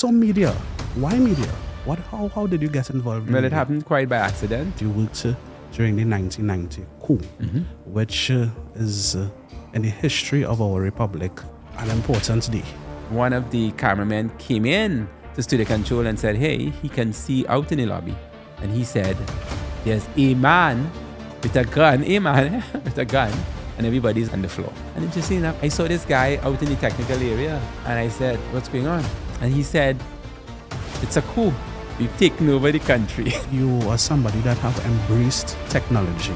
So media, why media? How did you get involved in Well, it media? happened quite by accident. You worked during the 1990 coup, which is in the history of our republic an important day. One of the cameramen came in to studio control and said, hey, he can see out in the lobby. And he said, there's a man with a gun, with a gun, and everybody's on the floor. And interesting enough, I saw this guy out in the technical area, and I said, what's going on? And he said, it's a coup. We've taken over the country. You are somebody that have embraced technology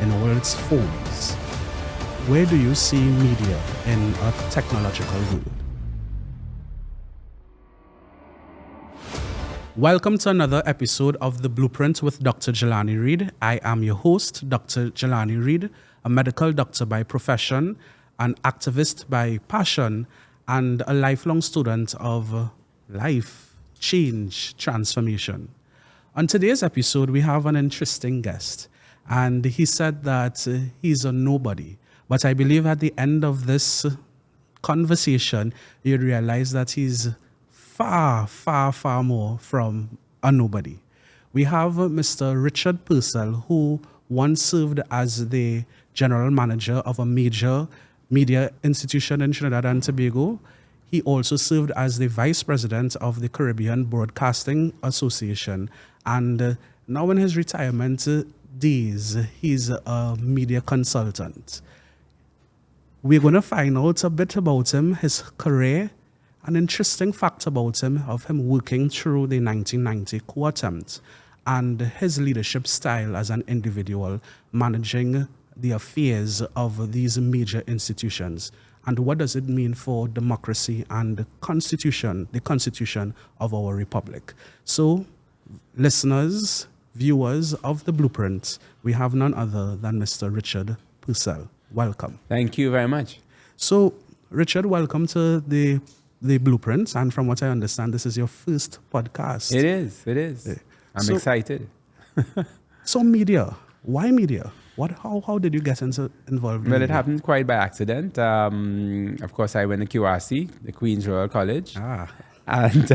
in all its forms. Where do you see media in a technological world? Welcome to another episode of The Blueprint with Dr. Jelani Reid. I am your host, Dr. Jelani Reid, a medical doctor by profession, an activist by passion, and a lifelong student of life, change, transformation. On today's episode, we have an interesting guest, and he said that he's a nobody. But I believe at the end of this conversation, you realize that he's far, far, far more from a nobody. We have Mr. Richard Purcell, who once served as the general manager of a major media institution in Trinidad and Tobago. He also served as the vice president of the Caribbean Broadcasting Association. And now in his retirement days, he's a media consultant. We're going to find out a bit about him, his career, an interesting fact about him, of him working through the 1990 coup attempt, and his leadership style as an individual managing the affairs of these major institutions. And what does it mean for democracy and the constitution of our republic? So, listeners, viewers of The Blueprint, we have none other than Mr. Richard Purcell. Welcome. Thank you very much. So, Richard, welcome to the Blueprint, and from what I understand, this is your first podcast. It is. I'm excited. So media, why media? How did you get involved in Well, media? it happened quite by accident. Of course, I went to QRC, the Queen's Royal College. And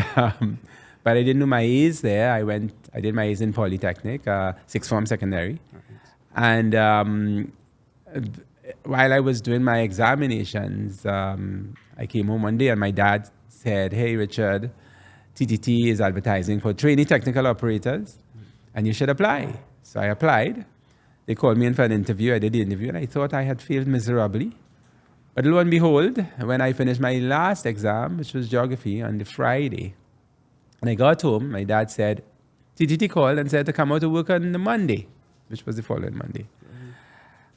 but I didn't do my A's there. I did my A's in Polytechnic, sixth form secondary. Right. And while I was doing my examinations, I came home one day and my dad said, hey, Richard, TTT is advertising for trainee technical operators and you should apply. So I applied. They called me in for an interview. I did the interview and I thought I had failed miserably. But lo and behold, when I finished my last exam, which was geography, on the Friday, and I got home, my dad said, TTT called and said to come out to work on the Monday, which was the following Monday.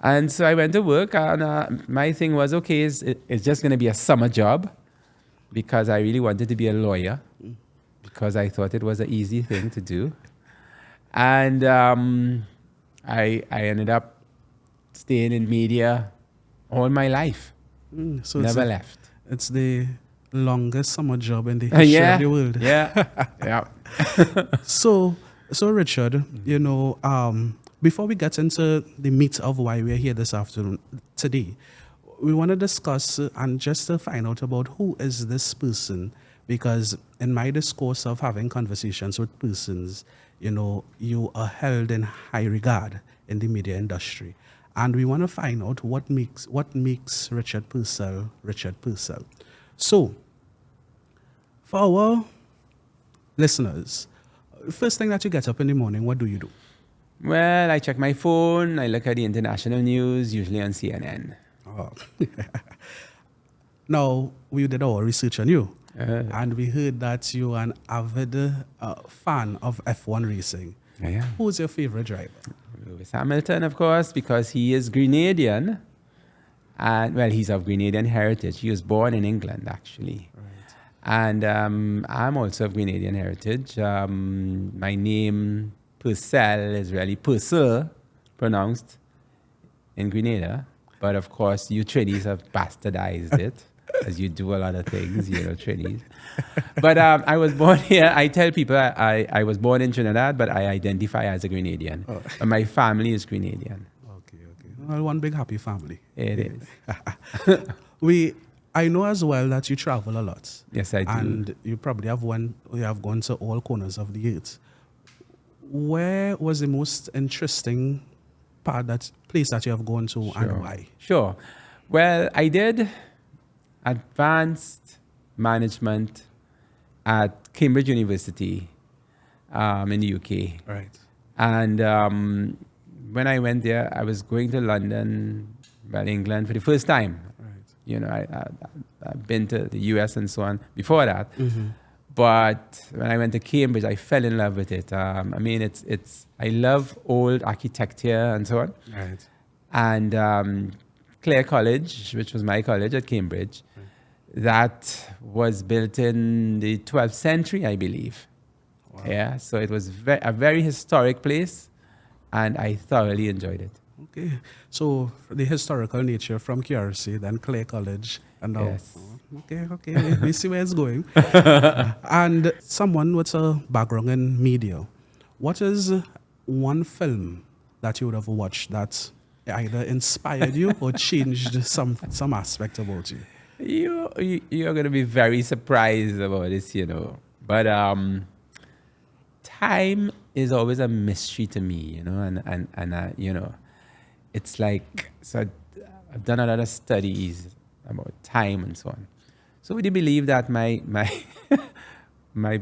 And so I went to work, and my thing was, okay, it's just going to be a summer job, because I really wanted to be a lawyer, because I thought it was an easy thing to do. And I ended up staying in media all my life. So Never left. It's the longest summer job in the history of the world. Yeah. So Richard, before we get into the meat of why we're here today, we want to discuss and just to find out about who is this person, because in my discourse of having conversations with persons, you are held in high regard in the media industry. And we want to find out what makes Richard Purcell Richard Purcell. So, for our listeners, first thing that you get up in the morning, what do you do? Well, I check my phone. I look at the international news, usually on CNN. Oh. Now, we did our research on you, and we heard that you're an avid fan of F1 racing. Yeah. Who's your favorite driver? Lewis Hamilton, of course, because he is Grenadian. And, well, he's of Grenadian heritage. He was born in England, actually. Right. And I'm also of Grenadian heritage. My name, Purcell, is really Purcell, pronounced in Grenada. But of course, you Trinis have bastardized it, as you do a lot of things, Trinis. But I was born here. I tell people I was born in Trinidad, but I identify as a Grenadian. Oh. And my family is Grenadian. Okay. Well, one big happy family. It is. I know as well that you travel a lot. Yes, I do. And you probably have gone to all corners of the earth. Where was the most interesting place that you have gone to, and why? Sure. Well, I did advanced management at Cambridge University in the UK. Right. And when I went there, I was going to London, England for the first time. Right. You know, I've been to the US and so on before that. Mm-hmm. But when I went to Cambridge, I fell in love with it. I I love old architecture and so on. Right. And Clare College, which was my college at Cambridge, that was built in the 12th century, I believe. Wow. Yeah, so it was a very historic place, and I thoroughly enjoyed it. Okay, so the historical nature from QRC, then Clare College, and now. Yes. Okay, we see where it's going. And someone with a background in media, what is one film that you would have watched that either inspired you or changed some aspect about you? You're going to be very surprised about this, you know. But time is always a mystery to me, you know, and you know, it's like, so I've done a lot of studies about time and so on. So would you believe that my my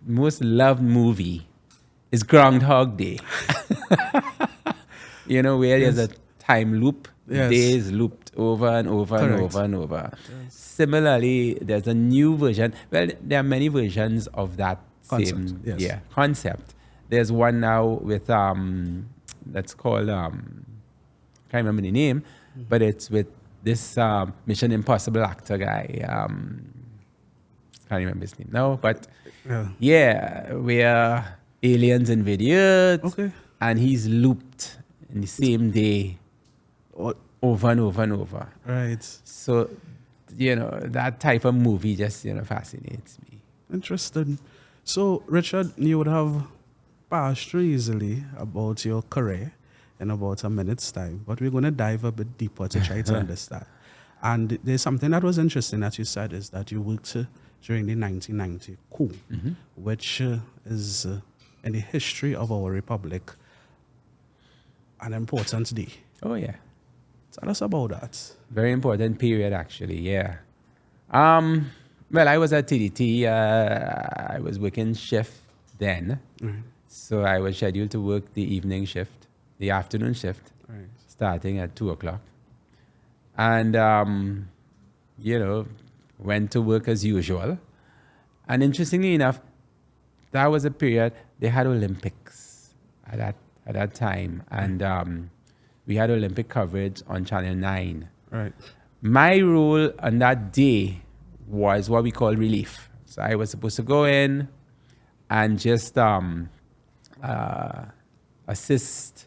most loved movie is Groundhog Day? You know, where there's a time loop, days looped over and over and over and over. Yes. Similarly, there's a new version. Well, there are many versions of that concept. There's one now with that's called can't remember the name, but it's with this Mission Impossible actor guy. Can't remember his name now, but where aliens invade the Earth, and he's looped in the same day over and over and over. Right. So, you know, that type of movie just, you know, fascinates me. Interesting. So, Richard, you would have passed through easily about your career in about a minute's time, but we're going to dive a bit deeper to try to understand. And there's something that was interesting that you said is that you worked during the 1990 coup, which is in the history of our republic an important day. Oh, yeah. Tell us about that. Very important period, actually, yeah. Well, I was at TDT. I was working shift then. Mm-hmm. So I was scheduled to work the evening shift, the afternoon shift, starting at 2 o'clock. And, you know, went to work as usual. And interestingly enough, that was a period they had Olympics at that time. And we had Olympic coverage on Channel 9. Right. My role on that day was what we call relief. So I was supposed to go in and just assist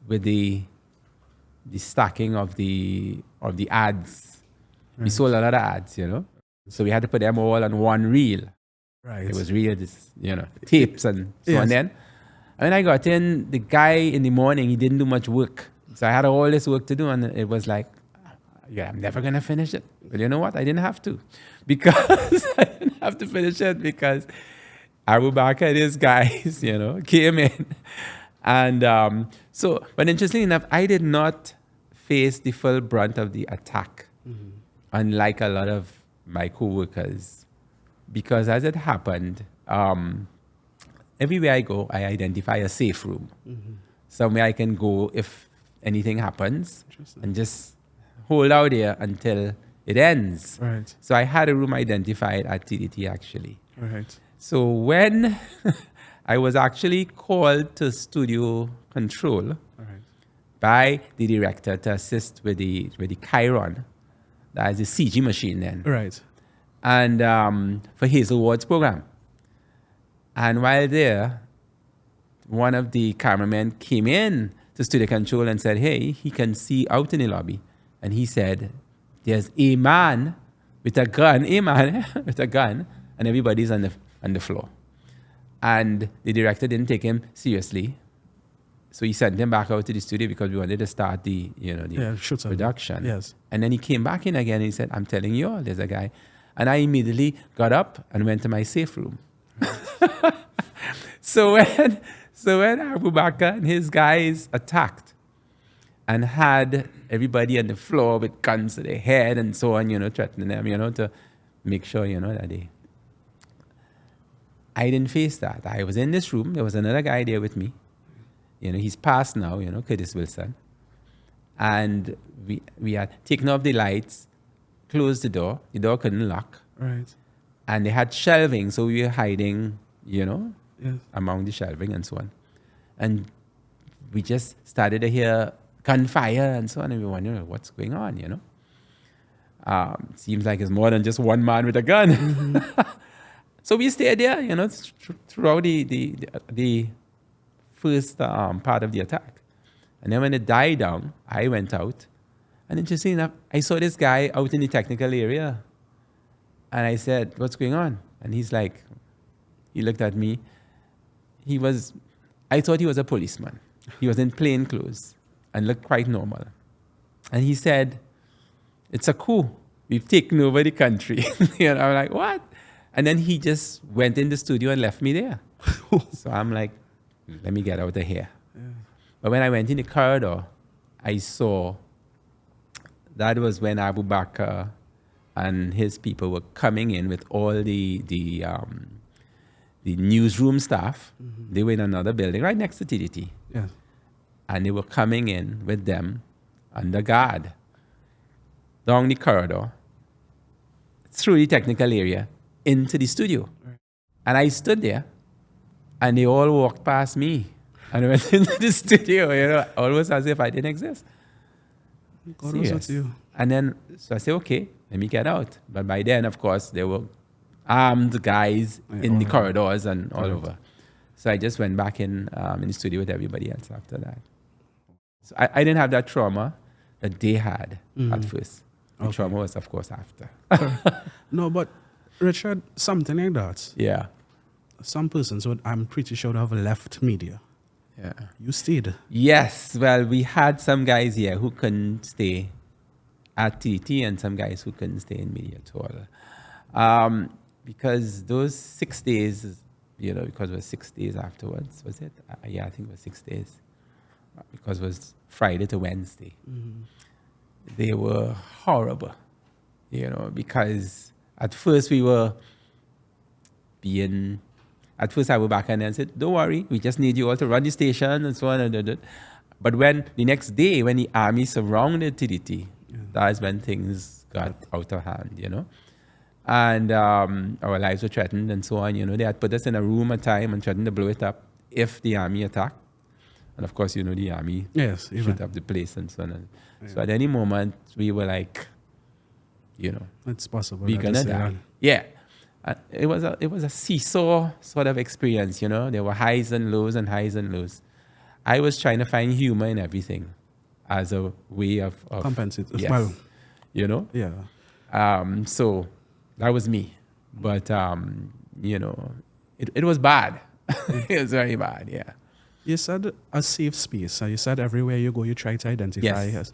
with the stacking of the ads. Right. We sold a lot of ads, you know. So we had to put them all on one reel. Right. It was real, you know, tapes and so on. Then, and when I got in, the guy in the morning, he didn't do much work. So I had all this work to do, and it was like, yeah, I'm never gonna finish it. But you know what? I didn't have to, because I didn't have to finish it because Abu Bakr and his guys, you know, came in, and but interestingly enough, I did not face the full brunt of the attack, unlike a lot of my co-workers, because as it happened, everywhere I go, I identify a safe room, somewhere I can go if anything happens, and just hold out there until it ends. Right. So I had a room identified at TDT actually. Right. So when I was actually called to studio control by the director to assist with the Chiron, that is the CG machine then. Right. And for Hazel Ward's program. And while there, one of the cameramen came in to studio control and said, hey, he can see out in the lobby. And he said, there's a man with a gun, and everybody's on the floor. And the director didn't take him seriously. So he sent him back out to the studio because we wanted to start the production. Yes. And then he came back in again and he said, I'm telling you all, there's a guy. And I immediately got up and went to my safe room. So when Abu Bakr and his guys attacked and had everybody on the floor with guns to their head and so on, threatening them, to make sure, that they... I didn't face that. I was in this room. There was another guy there with me. He's passed now, Curtis Wilson. And we had taken off the lights, closed the door. The door couldn't lock. Right. And they had shelving, so we were hiding, Yes. among the shelving and so on. And we just started to hear gunfire and so on, and we were wondering what's going on, Seems like it's more than just one man with a gun. Mm-hmm. So we stayed there, throughout the first part of the attack. And then when it died down, I went out. And interesting enough, I saw this guy out in the technical area. And I said, what's going on? And he's like, he looked at me. I thought he was a policeman. He was in plain clothes and looked quite normal. And he said, it's a coup. We've taken over the country. I'm like, what? And then he just went in the studio and left me there. So I'm like, let me get out of here. Yeah. But when I went in the corridor, I saw that was when Abu Bakr and his people were coming in with all the newsroom staff. Mm-hmm. They were in another building right next to TDT. Yes. And they were coming in with them under guard down the corridor, through the technical area, into the studio. Right. And I stood there, and they all walked past me. And I went into the studio, almost as if I didn't exist. God was with you. And then, so I said, okay, let me get out. But by then, of course, there were armed guys in the corridors and all over. So I just went back in the studio with everybody else after that. So I didn't have that trauma that they had at first. The trauma was, of course, after. No, but Richard, something like that. Yeah. Some persons would, I'm pretty sure, would have left media. Yeah. You stayed. Yes. Well, we had some guys here who couldn't stay at TT and some guys who couldn't stay in media at all. Because those 6 days, because it was 6 days afterwards, was it? Yeah, I think it was 6 days. Because it was Friday to Wednesday. Mm-hmm. They were horrible, because at first we were at first I went back and said, don't worry, we just need you all to run the station and so on. And but when the next day, when the army surrounded TDT, that's when things got out of hand, And our lives were threatened and so on, They had put us in a room at a time and threatened to blow it up if the army attacked. And of course, the army shoot up the place and so on. So at any moment, we were like, it's possible. We're gonna die. Yeah. It was a seesaw sort of experience, There were highs and lows and highs and lows. I was trying to find humor in everything as a way of compensate. Yes. Well, Yeah. So that was me. But, it was bad. It was very bad, yeah. You said a safe space. You said everywhere you go, you try to identify. Yes.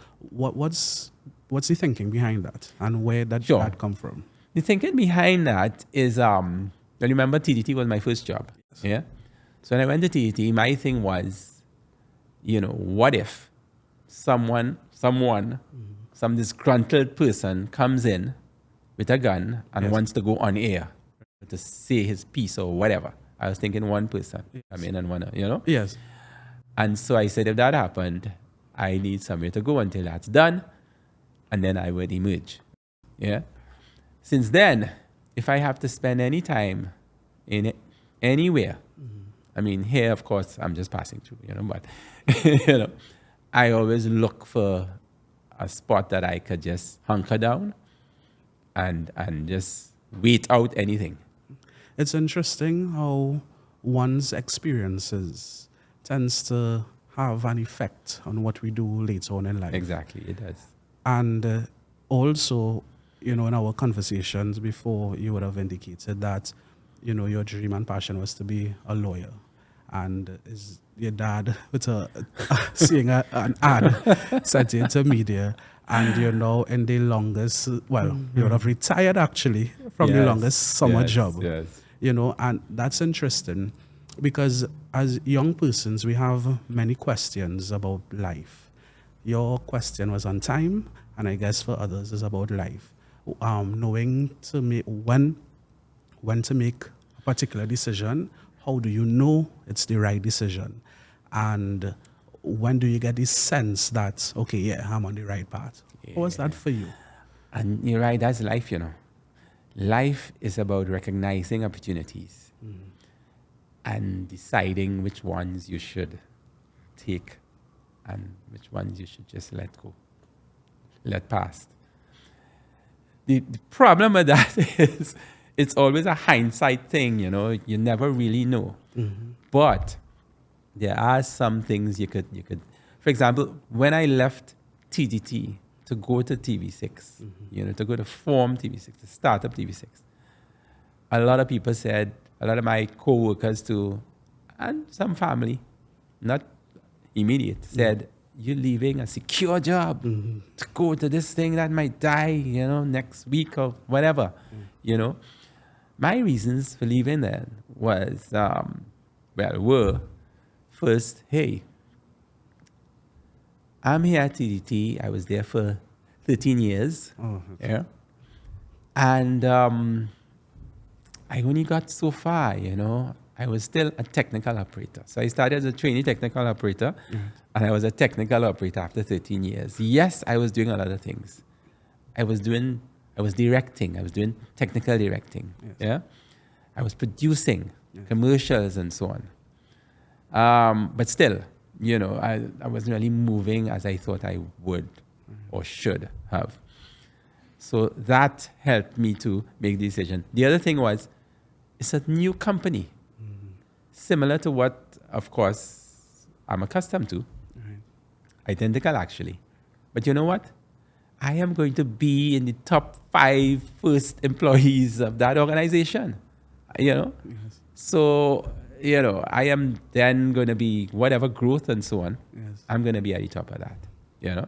What's the thinking behind that, and where did that come from? The thinking behind that is, remember TDT was my first job. Yes. Yeah. So when I went to TDT, my thing was, what if some disgruntled person comes in with a gun and wants to go on air to say his piece or whatever. I was thinking one person come in and wanna, Yes. And so I said, if that happened, I need somewhere to go until that's done, and then I would emerge. Yeah. Since then, if I have to spend any time in anywhere, I mean, here, of course, I'm just passing through, but, I always look for a spot that I could just hunker down and just wait out anything. It's interesting how one's experiences tends to have an effect on what we do later on in life. Exactly, it does. And also, in our conversations before, you would have indicated that, your dream and passion was to be a lawyer. And your dad with seeing an ad sent you into media, and you're now in the longest, well, you would have retired actually from the longest summer job. Yes. You know, and that's interesting because as young persons, we have many questions about life. Your question was on time, and I guess for others is about life. Knowing to make when to make a particular decision, how do you know it's the right decision? And when do you get this sense that, okay, yeah, I'm on the right path? Yeah. What was that for you? And you're right, that's life, you know. Life is about recognizing opportunities and deciding which ones you should take and which ones you should just let go, let pass. The problem with that is it's always a hindsight thing, you know. You never really know. But there are some things you could. For example, when I left TDT to go to TV6, you know, to go to form TV6, to start up TV6, a lot of people said, a lot of my co-workers too, and some family, not immediate, said, you're leaving a secure job to go to this thing that might die, you know, next week or whatever, you know. My reasons for leaving then was, were first, hey, I'm here at TDT. I was there for 13 years. Yeah. And I only got so far, you know. I was still a technical operator. So I started as a trainee technical operator, and I was a technical operator after 13 years. Yes, I was doing a lot of things. I was directing. I was doing technical directing. Yes. Yeah. I was producing commercials and so on. But still, you know, I wasn't really moving as I thought I would or should have. So that helped me to make the decision. The other thing was, it's a new company, similar to what, of course, I'm accustomed to. Identical, actually. But you know what? I am going to be in the top 5 first employees of that organization, you know? Yes. So, you know, I am then going to be whatever growth and so on. Yes. I'm going to be at the top of that, you know?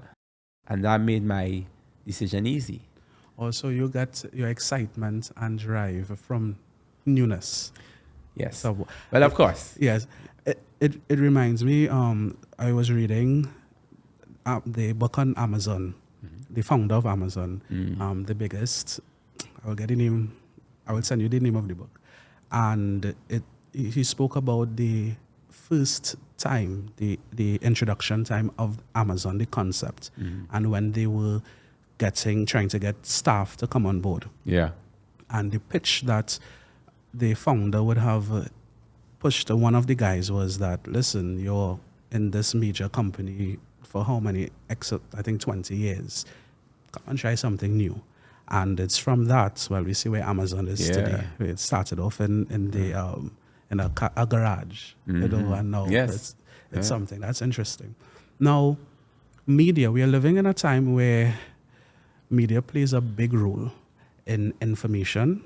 And that made my decision easy. Also, you got your excitement and drive from newness. Yes. So, well, of course. Yes. It reminds me, I was reading the book on Amazon, the founder of Amazon, the biggest. I will send you the name of the book. And he spoke about the first time, the introduction time of Amazon, the concept, and when they were trying to get staff to come on board. Yeah. And the pitch that the founder would have pushed to one of the guys was that, listen, you're in this major company for how many, I think 20 years. Come and try something new. And it's from that, well, we see where Amazon is today. It started off in a garage, you know, and now it's something that's interesting. Now, media, we are living in a time where media plays a big role in information.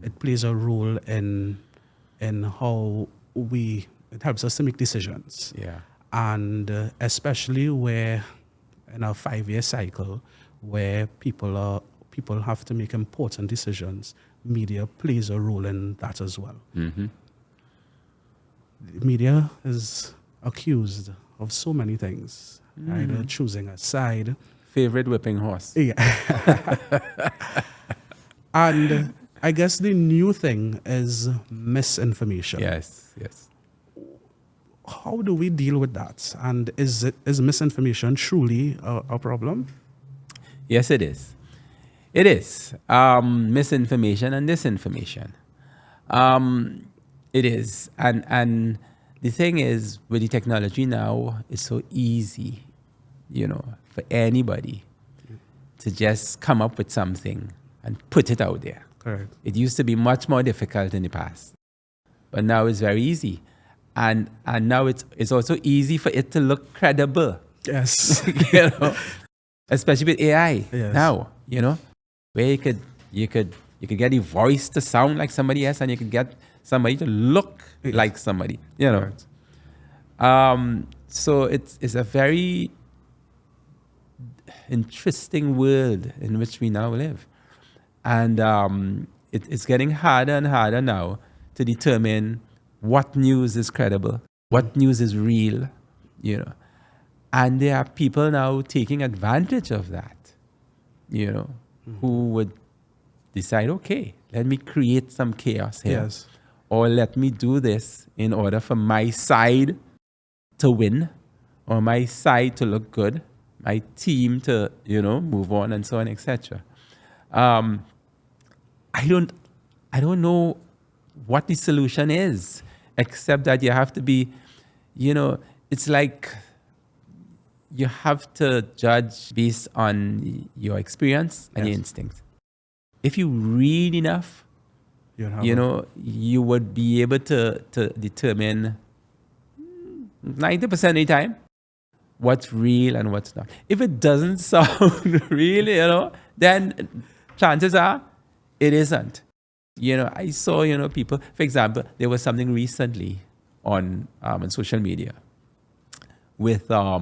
It plays a role in how it helps us to make decisions. Yeah. And especially where in a 5-year cycle where people have to make important decisions, media plays a role in that as well. Media is accused of so many things, either choosing a side. Favorite whipping horse. Yeah. And I guess the new thing is misinformation. Yes. How do we deal with that? And is misinformation truly a problem? Yes, it is. It is. Misinformation and disinformation. It is. And the thing is, with the technology now, it's so easy, you know, for anybody to just come up with something and put it out there. Correct. It used to be much more difficult in the past, but now it's very easy. And now it's also easy for it to look credible. Yes. You know, especially with AI now, you know, where you could get a voice to sound like somebody else, and you could get somebody to look like somebody, you know. So it's a very interesting world in which we now live. And it's getting harder and harder now to determine what news is credible, what news is real, you know. And there are people now taking advantage of that, you know, who would decide, okay, let me create some chaos here. Yes. Or let me do this in order for my side to win, or my side to look good, my team to, you know, move on, and so on, etc. I don't know what the solution is, except that you have to be, you know, it's like you have to judge based on your experience and your instincts. If you read enough, you know, you would be able to determine 90% of the time what's real and what's not. If it doesn't sound real, you know, then chances are it isn't. You know, I saw, you know, people, for example, there was something recently on social media with a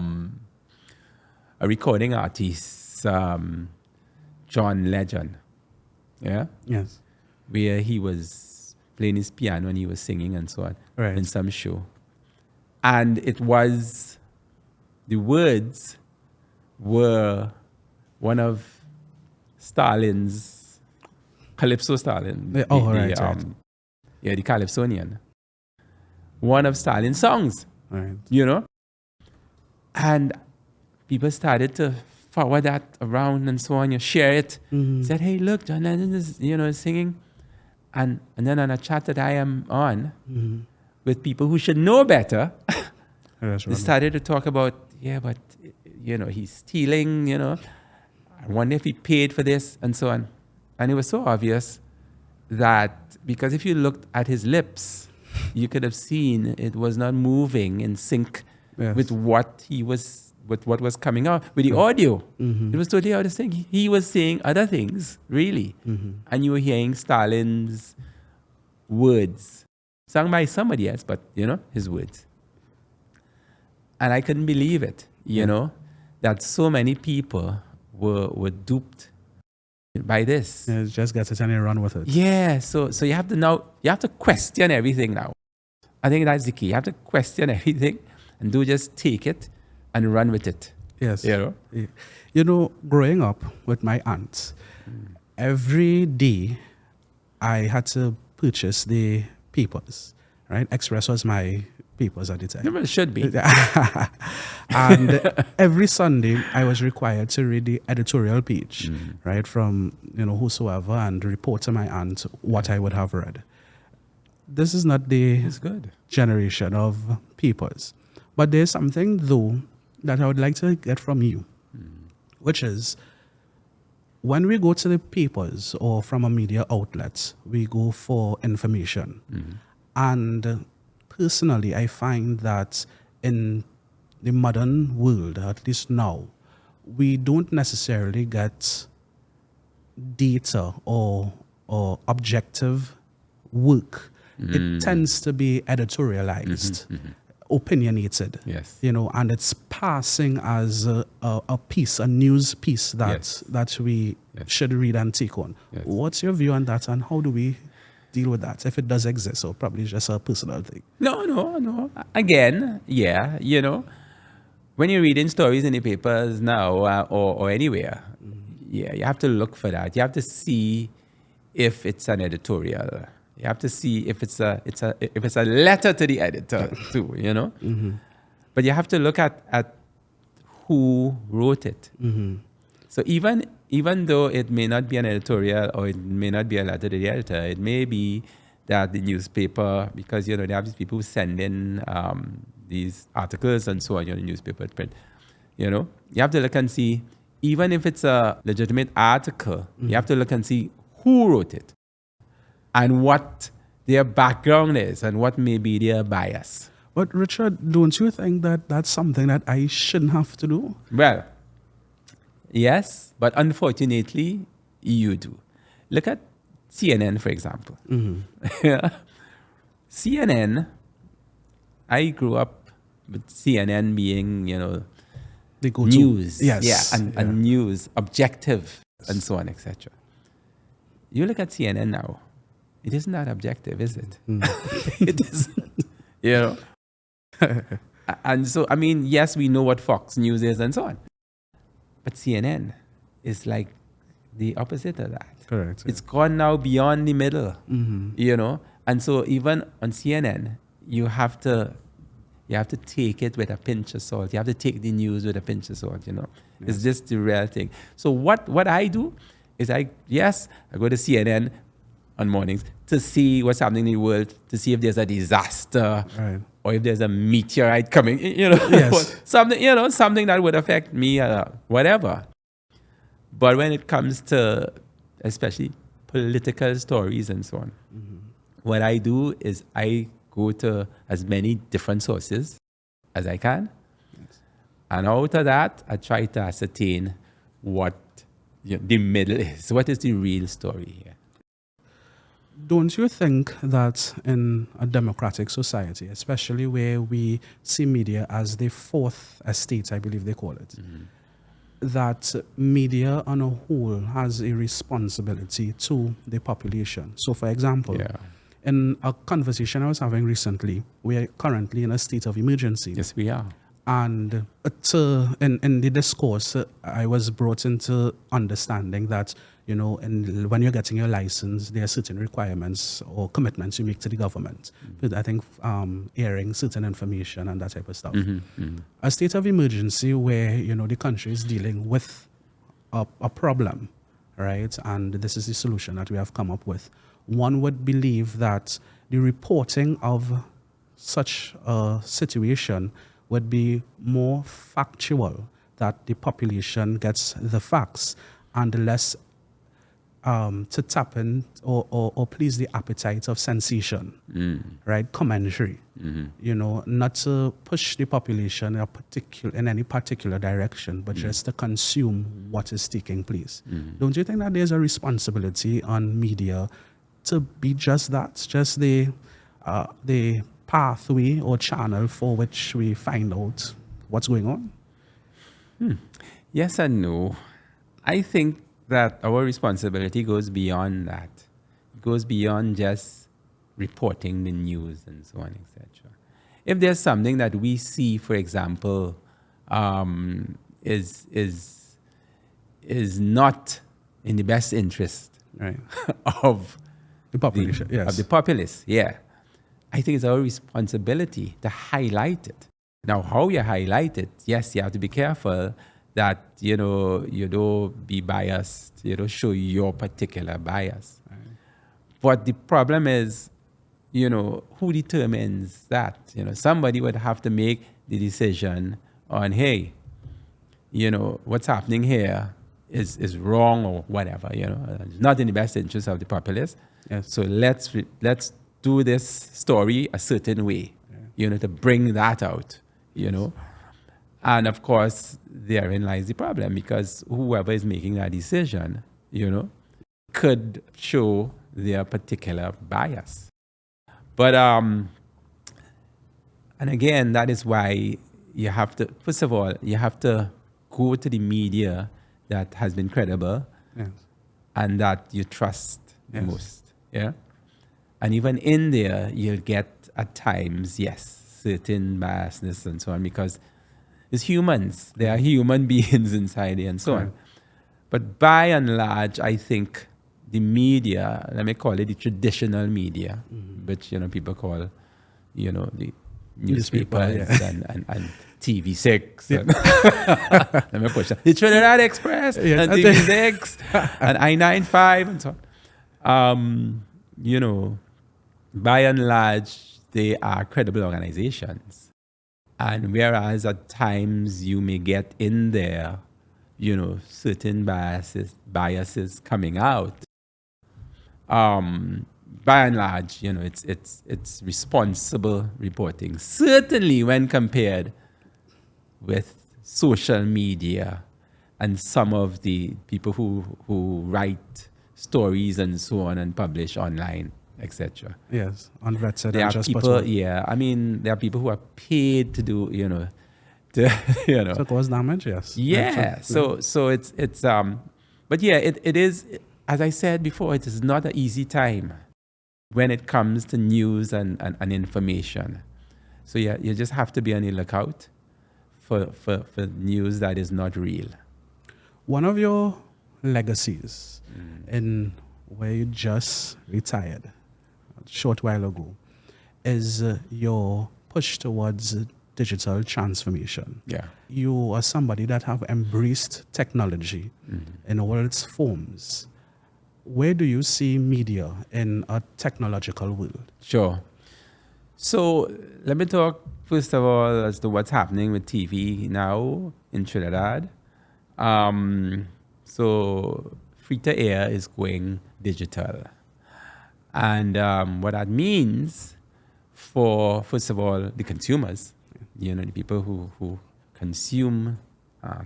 recording artist, John Legend. Yeah? Yes. Where he was playing his piano and he was singing and so on in some show. And it was, the words were one of Stalin's, Calypso Stalin. The Calypsonian. One of Stalin's songs, you know? And people started to forward that around and so on. You share it. Said, hey, look, John Legend is, you know, singing. And then on a chat that I am on with people who should know better, they started to talk about, yeah, but, you know, he's stealing, you know. I wonder if he paid for this and so on. And it was so obvious that, because if you looked at his lips, you could have seen it was not moving in sync with what he was, with what was coming out, with the audio. It was totally out of sync. He was saying other things, really. And you were hearing Stalin's words, sung by somebody else, but, you know, his words. And I couldn't believe it, you know, that so many people were duped by this. Yeah, just get it and you run with it. Yeah, so you have to question everything now. I think that's the key. You have to question everything and just take it and run with it. Yes. You know? You know, growing up with my aunt, every day I had to purchase the papers, right? Express was my papers at the time. It should be. And every Sunday I was required to read the editorial page, right? From, you know, whosoever, and report to my aunt what I would have read. This is not the generation of papers. But there's something, though, that I would like to get from you, which is, when we go to the papers or from a media outlet, we go for information. And personally, I find that in the modern world, at least now, we don't necessarily get data or objective work. It tends to be editorialized, opinionated, you know, and it's passing as a piece, a news piece that we should read and take on. What's your view on that, and how do we deal with that, if it does exist, or probably just a personal thing? No. Again, yeah, you know, when you're reading stories in the papers now or anywhere, yeah, you have to look for that. You have to see if it's an editorial. You have to see if it's a letter to the editor too, you know. But you have to look at who wrote it. So even though it may not be an editorial, or it may not be a letter to the editor, it may be that the newspaper, because, you know, they have these people who send in these articles and so on, you know, the newspaper print, you know. You have to look and see, even if it's a legitimate article, you have to look and see who wrote it and what their background is and what may be their bias. But Richard, don't you think that that's something that I shouldn't have to do? Well, yes, but unfortunately, you do. Look at CNN, for example. CNN, I grew up with CNN being, They go news, to, yes, and news, objective, and so on, etc. You look at CNN now, it isn't that objective, is it? It isn't, And so, I mean, yes, we know what Fox News is and so on, but CNN is like the opposite of that. Correct. It's gone now beyond the middle, and so even on CNN, you have to take it with a pinch of salt. You have to take the news with a pinch of salt, Yes. It's just the real thing. So what I do is I go to CNN on mornings to see what's happening in the world, to see if there's a disaster, Right. or if there's a meteorite coming, Yes. something that would affect me, whatever. But when it comes to especially political stories and so on, what I do is I go to as many different sources as I can. Yes. And out of that, I try to ascertain what the middle is. What is the real story here? Don't you think that in a democratic society, especially where we see media as the fourth estate, I believe they call it, that media on a whole has a responsibility to the population? So, for example, in a conversation I was having recently, we are currently in a state of emergency. Yes, we are. And in the discourse, I was brought into understanding that, when you're getting your license, there are certain requirements or commitments you make to the government. But I think airing certain information and that type of stuff. A state of emergency where, the country is dealing with a problem, right? And this is the solution that we have come up with. One would believe that the reporting of such a situation would be more factual, that the population gets the facts, and less to tap in or please the appetite of sensation, right? Commentary, not to push the population in any particular direction, but just to consume what is taking place. Don't you think that there's a responsibility on media to be just that, just the pathway or channel for which we find out what's going on? Yes and no. I think that our responsibility goes beyond that. It goes beyond just reporting the news and so on, etc. If there's something that we see, for example, is not in the best interest of the population, of the populace, I think it's our responsibility to highlight it. Now, how you highlight it, yes, you have to be careful that, you don't be biased, show your particular bias. Right. But the problem is, who determines that? Somebody would have to make the decision on, hey, what's happening here is wrong or whatever, it's not in the best interest of the populace. Yes. So let's do this story a certain way, to bring that out, And of course, therein lies the problem, because whoever is making that decision, could show their particular bias. But, and again, that is why you have to, first of all, you have to go to the media that has been credible and that you trust the most. Yeah. And even in there, you'll get at times, certain biasness and so on, because it's humans. There are human beings inside there and so on. But by and large, I think the media, let me call it the traditional media, which, people call, the newspapers and TV6. Let me push that. The Trinidad Express and TV6 and I-95 and so on. By and large, they are credible organizations. And whereas at times you may get in there, certain biases coming out, by and large, it's responsible reporting. Certainly when compared with social media and some of the people who write stories and so on and publish online. etc. Yes, unvetted There and are just people, I mean, there are people who are paid to do, to cause damage, yes. Yeah. So it's but yeah, it is, as I said before, it is not an easy time when it comes to news and information. So yeah, you just have to be on the lookout for news that is not real. One of your legacies in where you just retired a short while ago is your push towards digital transformation. Yeah. You are somebody that have embraced technology in all its forms. Where do you see media in a technological world? Sure. So let me talk first of all as to what's happening with TV now in Trinidad. So free-to-air is going digital. And what that means for, first of all, the consumers, the people who consume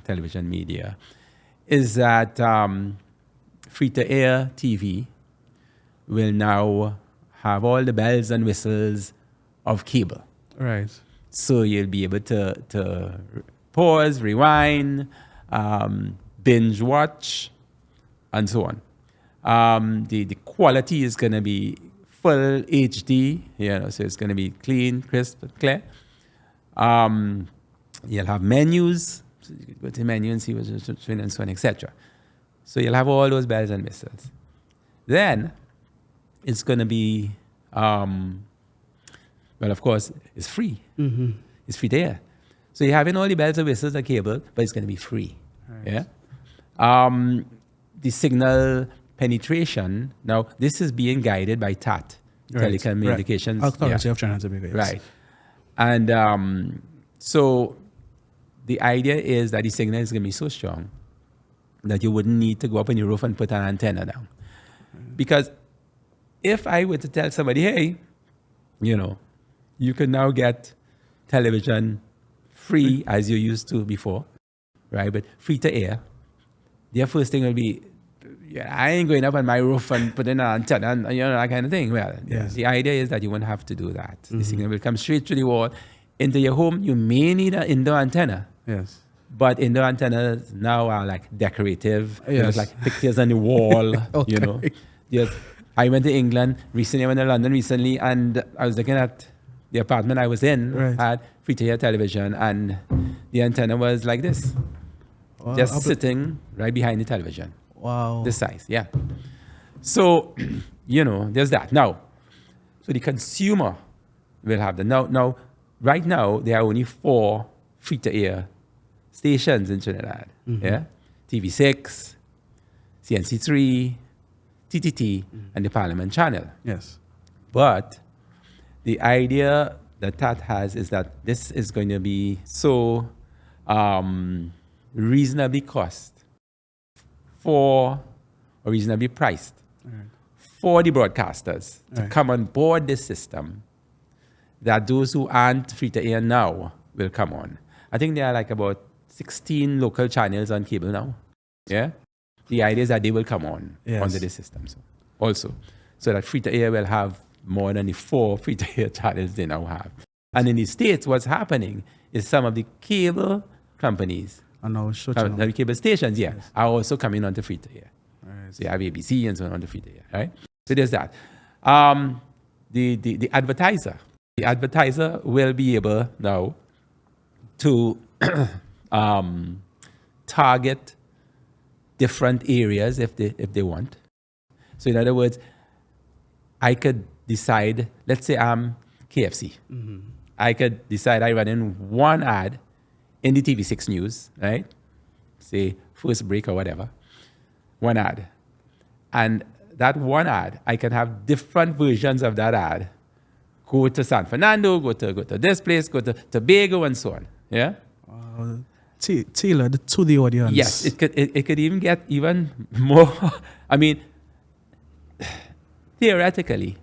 television media, is that free-to-air TV will now have all the bells and whistles of cable. Right. So you'll be able to pause, rewind, binge watch, and so on. The quality is going to be full HD, so it's going to be clean, crisp, and clear. You'll have menus, so you can go to the menu and see what's and so on, etc. So you'll have all those bells and whistles. Then it's going to be, well, of course, it's free. Mm-hmm. It's free there. So you're having all the bells and whistles of cable, but it's going to be free. Right. Yeah. The signal penetration, now this is being guided by TAT, Telecommunications Authority of China, to be clear. Right. And so the idea is that the signal is going to be so strong that you wouldn't need to go up on your roof and put an antenna down. Because if I were to tell somebody, hey, you can now get television free as you used to before, right? But free to air, their first thing will be, I ain't going up on my roof and putting an antenna and that kind of thing. Well, yes. The idea is that you won't have to do that. Mm-hmm. The signal will come straight to the wall. Into your home, you may need an indoor antenna. Yes. But indoor antennas now are like decorative. Yes. Like pictures on the wall, Okay. Yes. I went to England recently, I went to London recently, and I was looking at the apartment I was in, had free-to-air television, and the antenna was like this. Wow. Just sitting right behind the television. Wow. This size, yeah. So, there's that. Now, so the consumer will have that. Now, right now, there are only 4 free-to-air stations in Trinidad. Mm-hmm. Yeah, TV6, CNC3, TTT, and the Parliament Channel. Yes. But the idea that TAT has is that this is going to be so reasonably cost or reasonably priced for the broadcasters to come on board this system, that those who aren't free-to-air now will come on. I think there are like about 16 local channels on cable now. Yeah? The idea is that they will come on under this system. So that free-to-air will have more than the 4 free-to-air channels they now have. And in the States, what's happening is some of the cable companies, the cable stations, are also coming onto free-to-air. Right. So you have ABC and so on the free-to-air, right? So there's that. The advertiser will be able now to target different areas if they want. So in other words, I could decide, let's say I'm KFC. Mm-hmm. I could decide I run in one ad in the TV6 news, right? Say first break or whatever, one ad. And that one ad, I can have different versions of that ad. Go to San Fernando, go to this place, go to Tobago, and so on. Yeah? Tailored to the audience. Yes, it could even get even more. I mean, theoretically,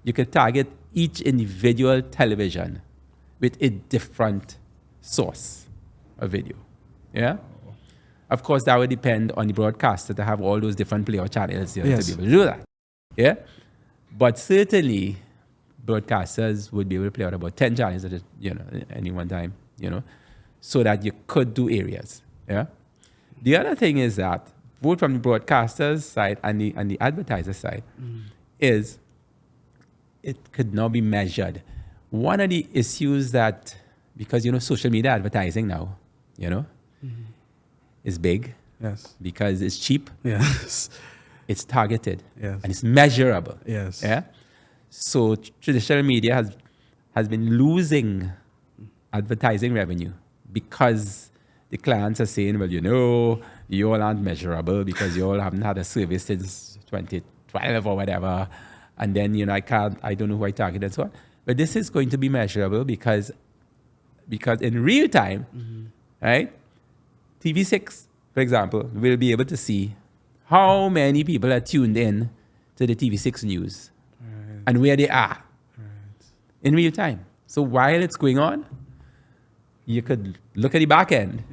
you could target each individual television with a different source of video. Yeah? Of course, that would depend on the broadcaster to have all those different player channels to be able to do that. Yeah? But certainly, broadcasters would be able to play out about 10 channels at any one time, so that you could do areas. Yeah. The other thing is that both from the broadcaster's side and the advertiser side is it could now be measured. One of the issues that, because social media advertising now, is big. Yes. Because it's cheap. Yes. It's targeted. Yes. And it's measurable. Yes. Yeah. So traditional media has been losing advertising revenue because the clients are saying, well, you all aren't measurable because you all haven't had a service since 2012 or whatever. And then, I don't know who I target and so on. But this is going to be measurable because in real time, right? TV6, for example, will be able to see how many people are tuned in to the TV6 news and where they are in real time. So while it's going on, you could look at the back end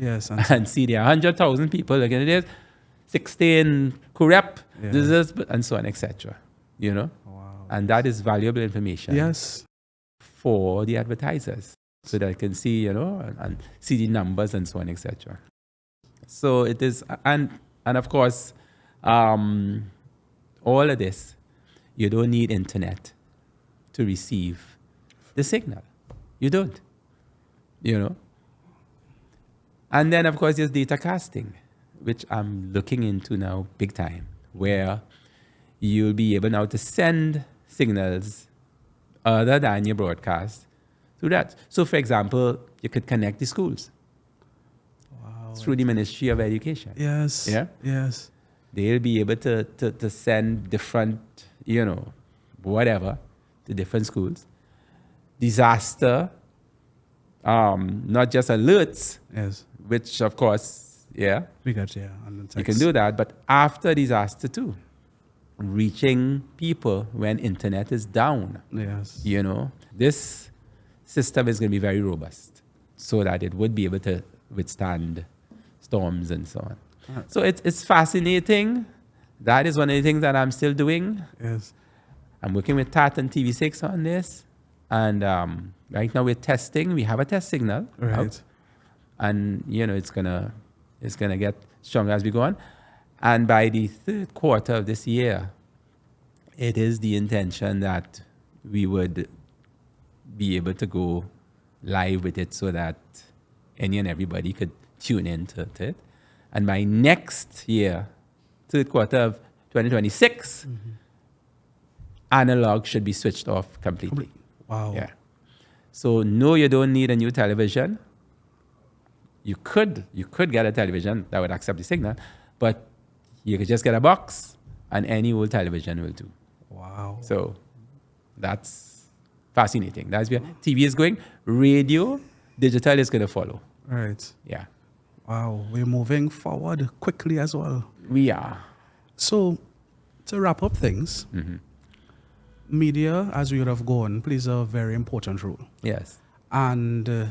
and see there are 100,000 people looking at this, 16 correct, and so on, etc. Wow. And that is valuable information. Yes. For the advertisers, so that they can see, and see the numbers and so on, etc. So it is, and of course, all of this, you don't need internet to receive the signal. You don't, And then, of course, there's data casting, which I'm looking into now big time, where you'll be able now to send signals other than your broadcast through that. So, for example, you could connect the schools through the Ministry of Education. Yes. Yeah. Yes. They'll be able to send different, whatever, to different schools. Disaster, not just alerts. Yes. Which, of course, we got you can do that, but after disaster too, reaching people when internet is down. Yes. This system is going to be very robust, so that it would be able to withstand storms and so on. Right. So it's fascinating. That is one of the things that I'm still doing. Yes. I'm working with TAT and TV6 on this, and right now we're testing. We have a test signal. Right. And it's gonna get stronger as we go on. And by the third quarter of this year, it is the intention that we would be able to go live with it so that any and everybody could tune into it. And by next year, third quarter of 2026, analog should be switched off completely. Wow. Yeah. So no, you don't need a new television. You could get a television that would accept the signal, but you could just get a box and any old television will do. Wow. So that's fascinating. That's where TV is going. Radio, digital is going to follow. Right. Yeah. Wow. We're moving forward quickly as well. We are. So to wrap up things, media, as we would have gone, plays a very important role. Yes. And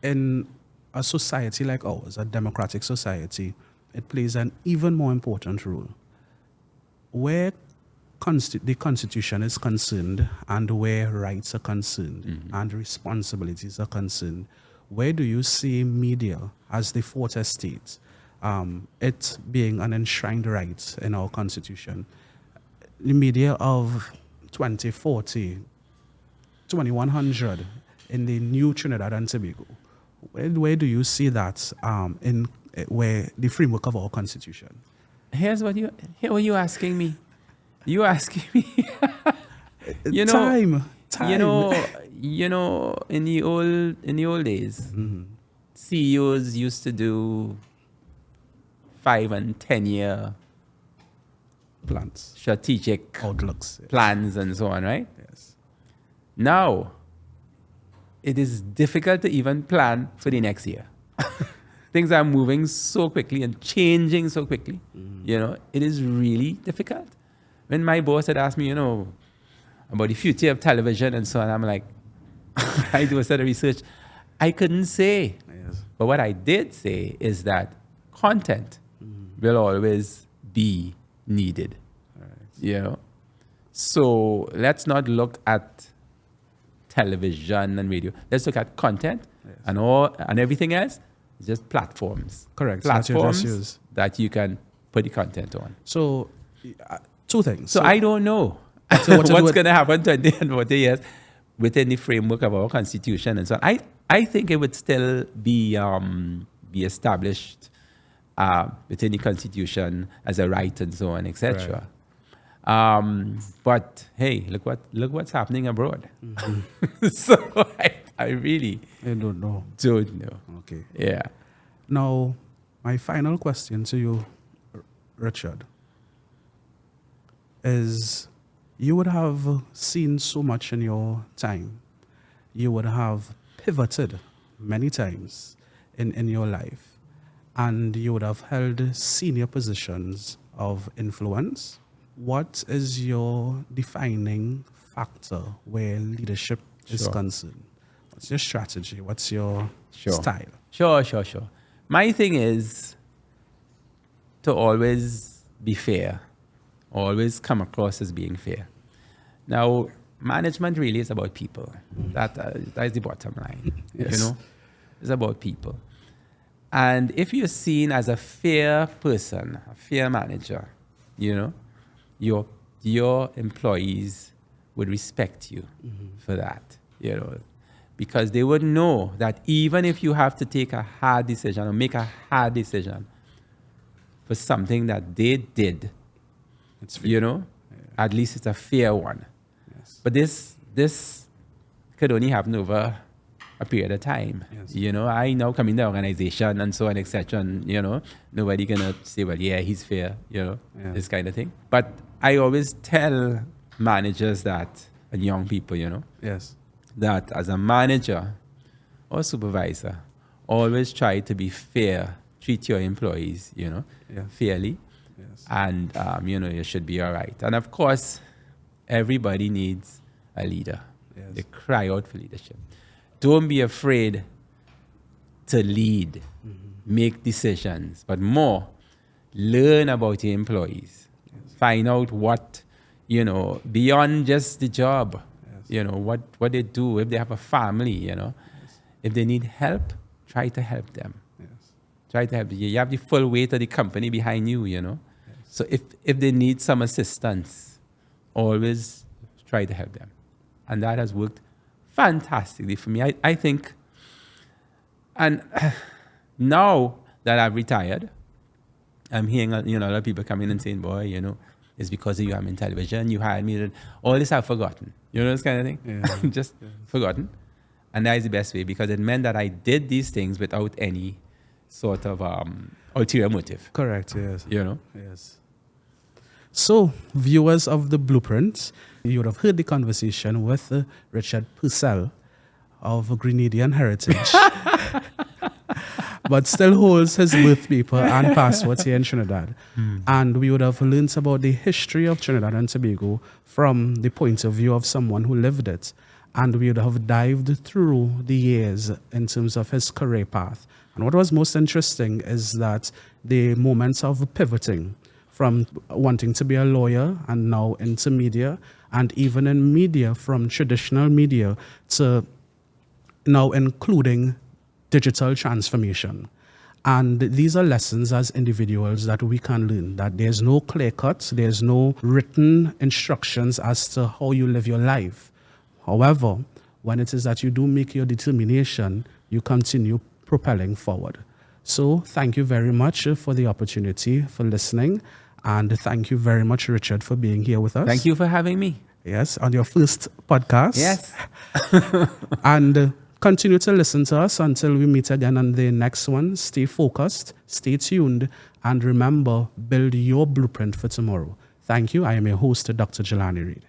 in a society like ours, a democratic society, it plays an even more important role. Where the Constitution is concerned and where rights are concerned and responsibilities are concerned, where do you see media as the fourth estate, it being an enshrined right in our Constitution? The media of 2040, 2100 in the new Trinidad and Tobago, where do you see that in where the framework of our Constitution? Here what you asking me. You asking me. Time. In the old days, CEOs used to do 5 and 10 year plans, strategic outlooks, plans, and so on, right? Yes. Now, it is difficult to even plan for the next year. Things are moving so quickly and changing so quickly. It is really difficult. When my boss had asked me, about the future of television and so on, I'm like, I do a set of research. I couldn't say. Yes. But what I did say is that content will always be needed. Right. So let's not look at television and radio. Let's look at content and everything else. Just platforms. Correct. Platforms that you can put the content on. So, two things. So I don't know what's going to happen 20 and 40 years within the framework of our constitution and so on. I think it would still be established within the constitution as a right and so on, etc. Right. But hey, look what's happening abroad. Mm-hmm. So I really don't know. Okay. Yeah. Now, my final question to you, Richard, is you would have seen so much in your time. You would have pivoted many times in your life, and you would have held senior positions of influence. What is your defining factor where leadership is concerned? What's your strategy? What's your style? Sure. My thing is to always be fair, always come across as being fair. Now, management really is about people. That is the bottom line. Yes. You know, it's about people. And if you're seen as a fair person, a fair manager, you know, your employees would respect you for that, you know, because they would know that even if you have to take a hard decision or make a hard decision for something that they did, you know, at least it's a fair one. Yes. But this could only happen over a period of time. Yes. You know, I now come in the organization and so on, etc. And, you know, nobody gonna say, well, yeah, he's fair, you know, this kind of thing. But I always tell managers that, and young people, you know, that as a manager or supervisor, always try to be fair, treat your employees, you know, fairly. Yes. And, you know, you should be all right. And of course, everybody needs a leader. Yes. They cry out for leadership. Don't be afraid to lead, make decisions, but more, learn about your employees. Yes. Find out what, you know, beyond just the job, you know, what they do, if they have a family, you know. Yes. If they need help, try to help them. Yes. Try to help them. You have the full weight of the company behind you, you know. Yes. So if they need some assistance, always try to help them. And that has worked fantastically for me. I think, and now that I've retired, I'm hearing, you know, a lot of people coming and saying, boy, you know, it's because of you I'm in television, you hired me. All this I've forgotten. You know, this kind of thing? Yeah. Just forgotten. And that is the best way, because it meant that I did these things without any sort of ulterior motive. Correct, yes. You know? Yes. So, viewers of The Blueprint, you would have heard the conversation with Richard Purcell of Grenadian heritage, but still holds his birth paper and passport here in Trinidad. And we would have learned about the history of Trinidad and Tobago from the point of view of someone who lived it. And we would have dived through the years in terms of his career path. And what was most interesting is that the moments of pivoting from wanting to be a lawyer and now into media, and even in media, from traditional media to now including digital transformation. And these are lessons as individuals that we can learn, that there's no clear cut, there's no written instructions as to how you live your life. However, when it is that you do make your determination, you continue propelling forward. So thank you very much for the opportunity, for listening. And thank you very much, Richard, for being here with us. Thank you for having me. Yes, on your first podcast. Yes. And continue to listen to us until we meet again on the next one. Stay focused, stay tuned, and remember, build your blueprint for tomorrow. Thank you. I am your host, Dr. Jelani Reid.